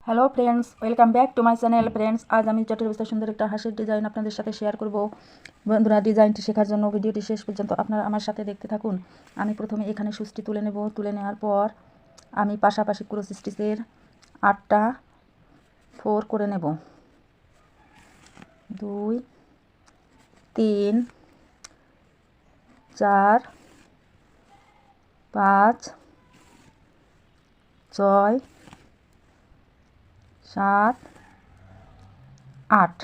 Hello friends, welcome back to my channel. Friends, আজ আমি জটের বিস্তার সুন্দর একটা হাসির ডিজাইন আপনাদের সাথে শেয়ার করব। বন্ধুরা, ডিজাইনটি শেখার জন্য ভিডিওটি শেষ পর্যন্ত আপনারা আমার সাথে দেখতে থাকুন। আমি প্রথমে এখানে সুচটি তুলে নেব। তুলে নেওয়ার পর আমি পাশাপাশি ক্রস স্টিচের 8টা ফোর করে নেব। 2 3 4 5 6 7 8।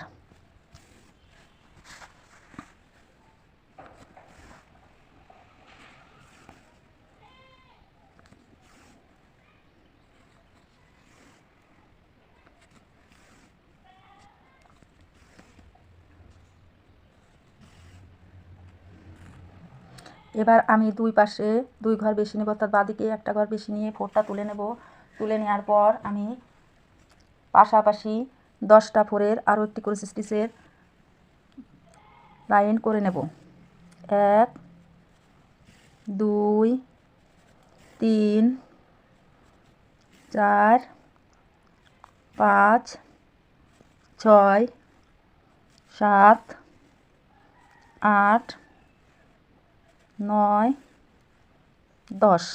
এবার আমি দুই পাশে 2 ঘর বেশি নেব, অর্থাৎ বাঁদিকে একটা ঘর বেশি নিয়ে ফোরটা তুলে নেব। তুলে নেওয়ার পর আমি পাশাপাশি 10টা ফোরের আরও একটি ক্রস স্টিচের লাইন করে নেব। 1 2 3 4 5 6 7 8 9 10।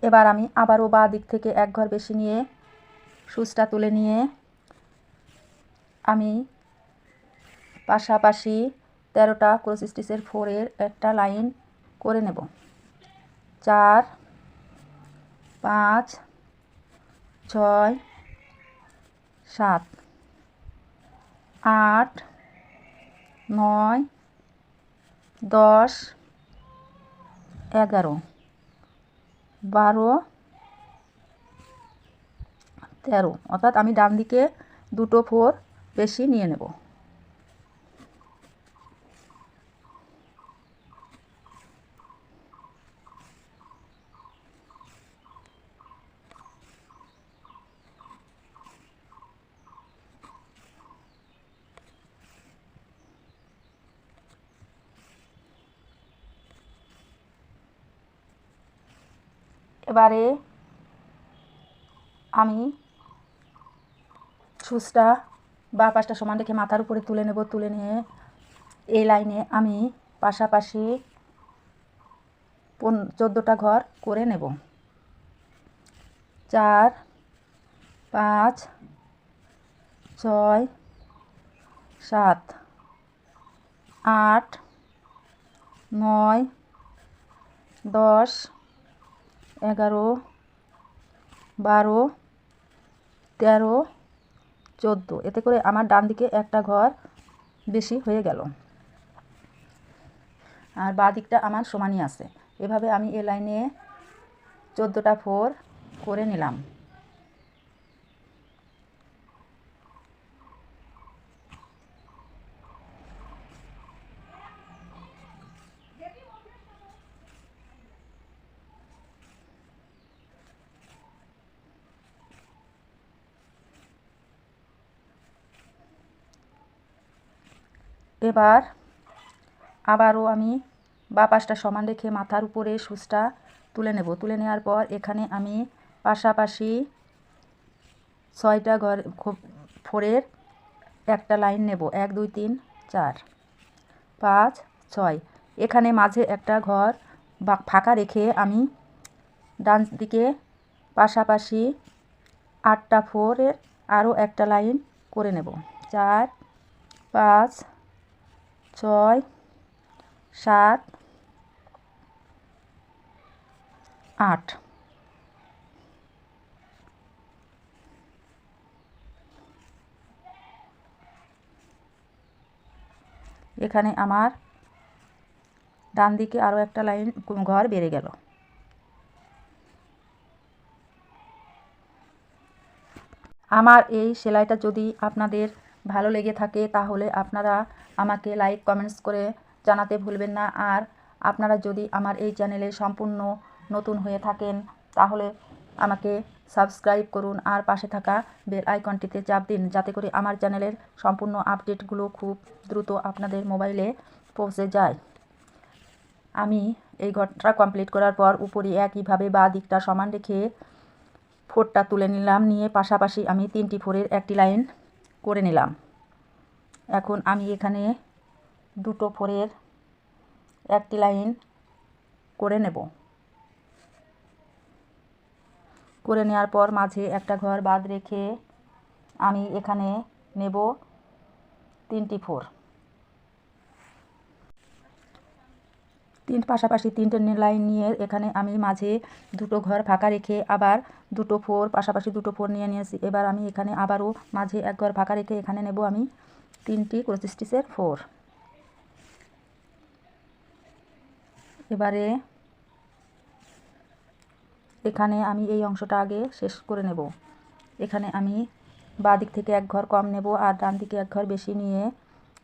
এবার আমি আবারও বাঁ দিক থেকে এক ঘর বেশি নিয়ে সুচটা তুলে নিয়ে আমি পাশাপাশি 13টা ক্রস স্টিচের ফোরের একটা লাইন করে নেব। 4 5 6 7 8 9 10 11 12 13, অর্থাৎ আমি ডান দিকে 2টো ফোর বেশি নিয়ে নেব। এবারে আমি সুচটা বা পাশটা সমান রেখে মাথার উপরে তুলে নেব। তুলে নিয়ে এই লাইনে আমি পাশাপাশি 14টা ঘর করে নেব। 4 5 6 7 8 9 10 11 12 13 14। এতে করে আমার ডান দিকে একটা ঘর বেশি হয়ে গেল, আর বাঁ দিকটা আমার সমানই আছে। এভাবে আমি এ লাইনে 14টা ফোর করে নিলাম। এবার আবারও আমি বাঁ পাশটা সমান রেখে মাথার উপরে সুচটা তুলে নেব। তুলে নেওয়ার পর এখানে আমি পাশাপাশি 6টা ঘর ফোরের একটা লাইন নেব। 1 2 3 4 5 6। এখানে মাঝে একটা ঘর ফাঁকা রেখে আমি ডান দিকে পাশাপাশি 8টা ফোরের আরও একটা লাইন করে নেব। 4 5 6 7 8। এখানে আমার ডান দিকে আরও একটা লাইন ঘর বেড়ে গেল। আমার এই সেলাইটা যদি আপনাদের ভালো লেগে থাকে তাহলে আপনারা আমাকে লাইক কমেন্টস করে জানাতে ভুলবেন না। আর আপনারা যদি আমার এই চ্যানেলে সম্পূর্ণ নতুন হয়ে থাকেন তাহলে আমাকে সাবস্ক্রাইব করুন আর পাশে থাকা বেল আইকনটিতে চাপ দিন, যাতে করে আমার চ্যানেলের সম্পূর্ণ আপডেটগুলো খুব দ্রুত আপনাদের মোবাইলে পৌঁছে যায়। আমি এই ঘরটা কমপ্লিট করার পর উপরে একইভাবে বাঁ দিকটা সমান রেখে ফোরটা তুলে নিলাম, নিয়ে পাশাপাশি আমি 3টি ফোরের একটি লাইন করে নিলাম। এখন আমি এখানে 2টো ফোরের একটি লাইন করে নেব। করে নেওয়ার পর মাঝে একটা ঘর বাদ রেখে আমি এখানে নেব 3টি ফোর। পাশাপাশি 3টে লাইন নিয়ে এখানে আমি মাঝে 2টো ঘর ফাঁকা রেখে আবার 2টো ফোর, পাশাপাশি 2টো ফোর নিয়েছি। এবার আমি এখানে আবারও মাঝে এক ঘর ফাঁকা রেখে এখানে নেব আমি 3টি ক্রোস স্টিচের ফোর। এবারে এখানে আমি এই অংশটা আগে শেষ করে নেব। এখানে আমি বাঁ দিক থেকে এক ঘর কম নেব আর ডান দিকে এক ঘর বেশি নিয়ে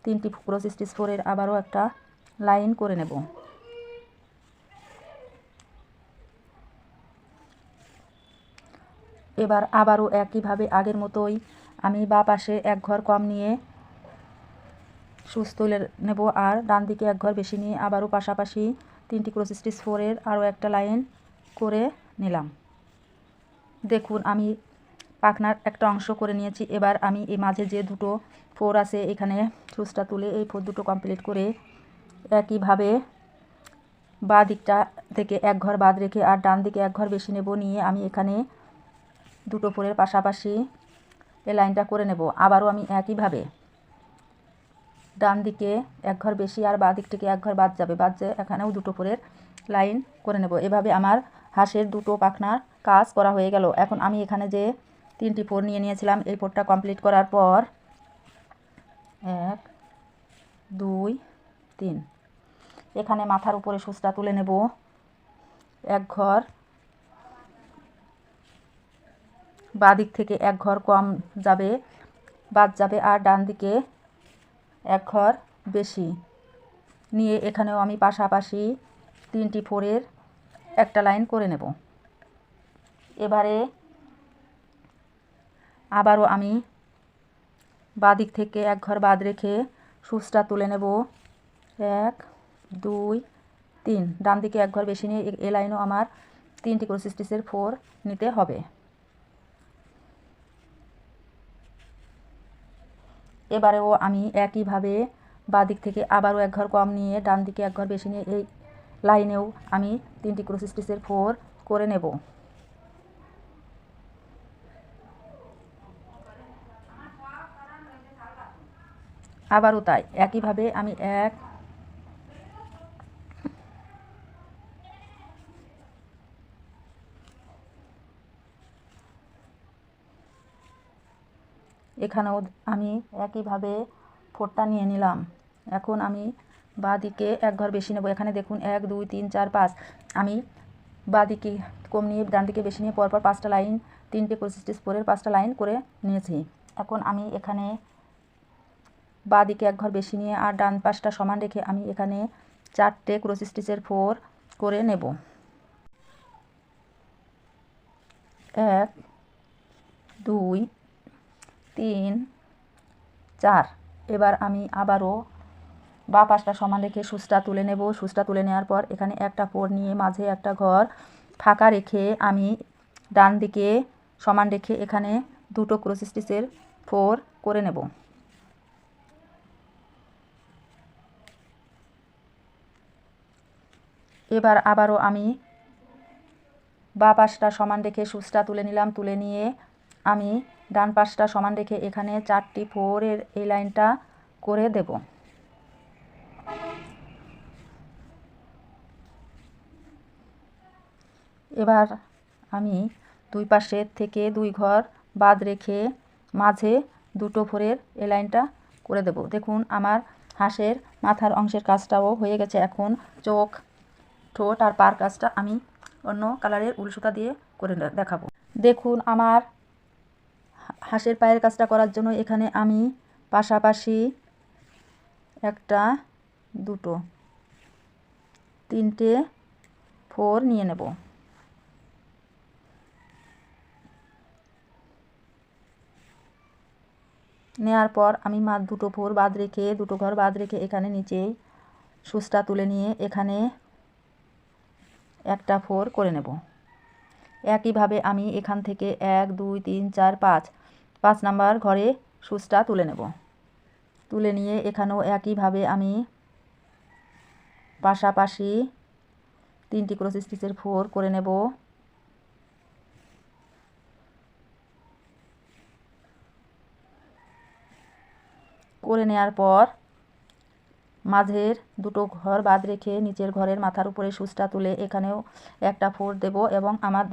3টি ক্রোস স্টিচ ফোরের আবারও একটা লাইন করে নেব। এবার আবারও একইভাবে আগের মতোই আমি বাঁ পাশে এক ঘর কম নিয়ে সুচ তুলে নেব আর ডান দিকে এক ঘর বেশি নিয়ে আবারও পাশাপাশি 3টি ক্রোস স্টিচ ফোরের আরও একটা লাইন করে নিলাম। দেখুন আমি পাখনার একটা অংশ করে নিয়েছি। এবার আমি এই মাঝে যে 2টো ফোর আছে এখানে সুচটা তুলে এই ফোর 2টো কমপ্লিট করে একইভাবে বাঁ দিকটা থেকে এক ঘর বাদ রেখে আর ডান দিকে এক ঘর বেশি নেব, নিয়ে আমি এখানে 2টো ফোরের পাশাপাশি এই লাইনটা করে নেব। আবারও আমি একইভাবে ডান দিকে এক ঘর বেশি আর বাঁ দিক থেকে এক ঘর বাদ যাবে, এখানেও 2টো ফোরের লাইন করে নেব। এভাবে আমার হাঁসের 2টো পাখনার কাজ করা হয়ে গেল। এখন আমি এখানে যে 3টি ফোর নিয়েছিলাম এই ফোরটা কমপ্লিট করার পর 1 2 3 এখানে মাথার উপরে সুচটা তুলে নেব। এক ঘর বাঁ দিক থেকে এক ঘর কম যাবে, বাদ যাবে আর ডান দিকে এক ঘর বেশি নিয়ে এখানেও আমি পাশাপাশি 3টি ফোরের একটা লাইন করে নেব। এবারে আবারও আমি বাঁ দিক থেকে এক ঘর বাদ রেখে সুচটা তুলে নেব। 1 2 3 ডান দিকে এক ঘর বেশি নিয়ে এই লাইনও আমার 3টি ক্রোস স্টিচের ফোর নিতে হবে। এবারেও আমি একইভাবে বাঁ দিক থেকে আবারও এক ঘর কম নিয়ে ডান দিকে এক ঘর বেশি নিয়ে এই লাইনেও আমি 3টি ক্রোস স্টিচের ফোর করে নেব। আবারও তাই একইভাবে আমি এখানেও আমি একইভাবে ফোরটা নিয়ে নিলাম। এখন আমি বাঁ দিকে এক ঘর বেশি নেব। এখানে দেখুন 1 2 3 4 5 আমি বাঁ দিকে কম নিয়ে ডান দিকে বেশি নিয়ে পরপর 5টা লাইন 3টে ক্রোস স্টিচ ফোরের 5টা লাইন করে নিয়েছি। এখন আমি এখানে বাঁ দিকে এক ঘর বেশি নিয়ে আর ডান পাশটা সমান রেখে আমি এখানে 4টে ক্রোস স্টিচের ফোর করে নেব। 1 2 3 4 এবার আমি আবারও বাঁ পাশটা সমান রেখে সুচটা তুলে নেব। সুচটা তুলে নেওয়ার পর এখানে একটা ফোর নিয়ে মাঝে একটা ঘর ফাঁকা রেখে আমি ডান দিকে সমান রেখে এখানে 2টো ক্রোস স্টিচের ফোর করে নেব। এবার আবারও আমি বাঁ পাশটা সমান রেখে সুচটা তুলে নিলাম। তুলে নিয়ে আমি ডান পাশটা সমান রেখে এখানে 4টি ফোরের এই লাইনটা করে দেব। এবার আমি দুই পাশের থেকে 2 ঘর বাদ রেখে মাঝে 2টো ফোরের এই লাইনটা করে দেব। দেখুন আমার হাঁসের মাথার অংশের কাজটাও হয়ে গেছে। এখন চোখ, ঠোঁট আর পার কাজটা আমি অন্য কালারের উল সুতা দিয়ে করে দেখাবো। দেখুন আমার হাঁসের পায়ের কাজটা করার জন্য এখানে আমি পাশাপাশি 1 2 3টে ফোর নিয়ে নেব। নেওয়ার পর আমি দুটো ফোর বাদ রেখে, দুটো ঘর বাদ রেখে এখানে নিচেই সুচটা তুলে নিয়ে এখানে একটা ফোর করে নেব। একইভাবে আমি এখান থেকে 1 2 3 4 5 নাম্বার ঘরে সুচটা তুলে নেব। তুলে নিয়ে এখানেও একইভাবে আমি পাশাপাশি 3টি ক্রস স্টিচের ফোর করে নেব। করে নেওয়ার পর মাঝের দুটো ঘর বাদ রেখে নিচের ঘরের মাথার উপরে সুচটা তুলে এখানেও একটা ফোর দেব এবং আমার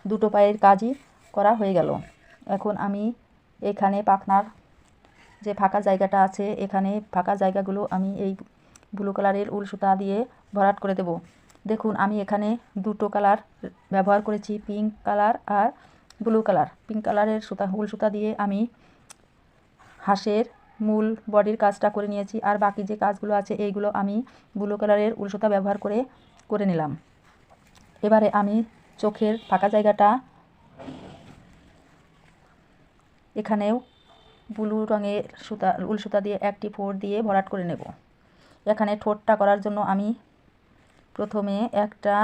দুটো পায়ের কাজই করা হয়ে গেল। এখন আমি এখানে পাখনার যে ফাঁকা জায়গাটা আছে, এখানে ফাঁকা জায়গাগুলো আমি এই ব্লু কালারের উল সুতা দিয়ে ভরাট করে দেব। দেখুন আমি এখানে দুটো কালার ব্যবহার করেছি, পিঙ্ক কালার আর ব্লু কালার। পিঙ্ক কালারের উল সুতা দিয়ে আমি হাঁসের মূল বডির কাজটা করে নিয়েছি, আর বাকি যে কাজগুলো আছে এইগুলো আমি ব্লু কালারের উল সুতা ব্যবহার করে নিলাম। এবারে আমি চোখের ফাঁকা জায়গাটা এখানেও ব্লু রঙের উল সুতা দিয়ে একটি ফোর দিয়ে ভরাট করে নেব। এখানে ঠোঁটটা করার জন্য আমি প্রথমে একটা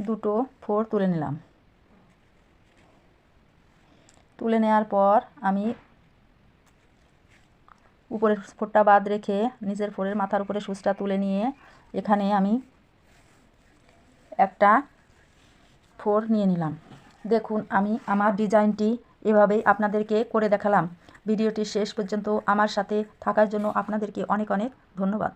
দুটো ফোর তুলে নিলাম। তুলে নেওয়ার পর আমি উপরের ফোরটা বাদ রেখে নিচের ফোরের মাথার উপরে সুচটা তুলে নিয়ে এখানে আমি একটা ফোর নিয়ে নিলাম। দেখুন আমি আমার ডিজাইনটি এভাবেই আপনাদেরকে করে দেখালাম। ভিডিওটি শেষ পর্যন্ত আমার সাথে থাকার জন্য আপনাদেরকে অনেক অনেক ধন্যবাদ।